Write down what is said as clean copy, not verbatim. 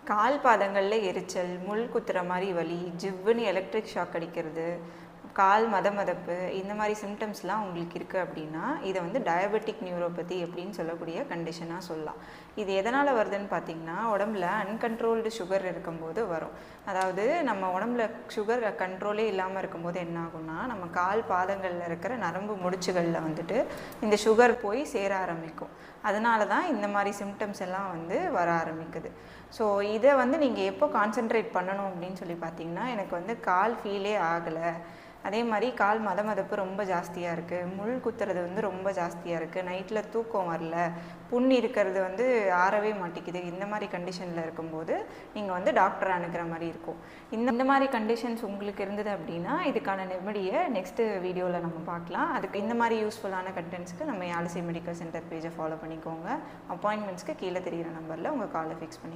கால் பாதங்கள்ல எரிச்சல், முள் குத்துற மாரி வலி, ஜிவ்வுன்னு எலக்ட்ரிக் ஷாக் அடிக்கிறது, கால் மதமதப்பு இந்த மாதிரி சிம்டம்ஸ்லாம் உங்களுக்கு இருக்குது அப்படின்னா இதை வந்து டயபெட்டிக் நியூரோபதி அப்படின்னு சொல்லக்கூடிய கண்டிஷனாக சொல்லலாம். இது எதனால் வருதுன்னு பார்த்திங்கன்னா, உடம்புல அன்கண்ட்ரோல்டு சுகர் இருக்கும்போது வரும். அதாவது நம்ம உடம்புல சுகர் கண்ட்ரோலே இல்லாமல் இருக்கும்போது என்ன ஆகும்னா, நம்ம கால் பாதங்களில் இருக்கிற நரம்பு முடிச்சுகளில் வந்துட்டு இந்த சுகர் போய் சேர ஆரம்பிக்கும். அதனால தான் இந்த மாதிரி சிம்டம்ஸ் எல்லாம் வந்து வர ஆரம்பிக்குது. ஸோ இதை வந்து நீங்கள் எப்போ கான்சென்ட்ரேட் பண்ணணும் அப்படின்னு சொல்லி பார்த்தீங்கன்னா, எனக்கு வந்து கால் ஃபீலே ஆகலை, அதே மாதிரி கால் மதமதப்பு ரொம்ப ஜாஸ்தியாக இருக்குது, முள் குத்துறது வந்து ரொம்ப ஜாஸ்தியாக இருக்குது, நைட்டில் தூக்கம் வரல, புண் இருக்கிறது வந்து ஆறவே மாட்டேங்குது, இந்த மாதிரி கண்டிஷனில் இருக்கும்போது நீங்கள் வந்து டாக்டரை அணுகிற மாதிரி இருக்கும். இந்த மாதிரி கண்டிஷன்ஸ் உங்களுக்கு இருந்தது அப்படின்னா இதுக்கான ரெமெடியை நெக்ஸ்ட்டு வீடியோவில் நம்ம பார்க்கலாம். அதுக்கு இந்த மாதிரி யூஸ்ஃபுல்லான கண்டென்ட்ஸ்க்கு நம்ம யாழிசை மெடிக்கல் சென்டர் பேஜை ஃபாலோ பண்ணிக்கோங்க. அப்பாயின்மெண்ட்ஸ்க்கு கீழே தெரிகிற நம்பரில் உங்கள் காலை ஃபிக்ஸ் பண்ணி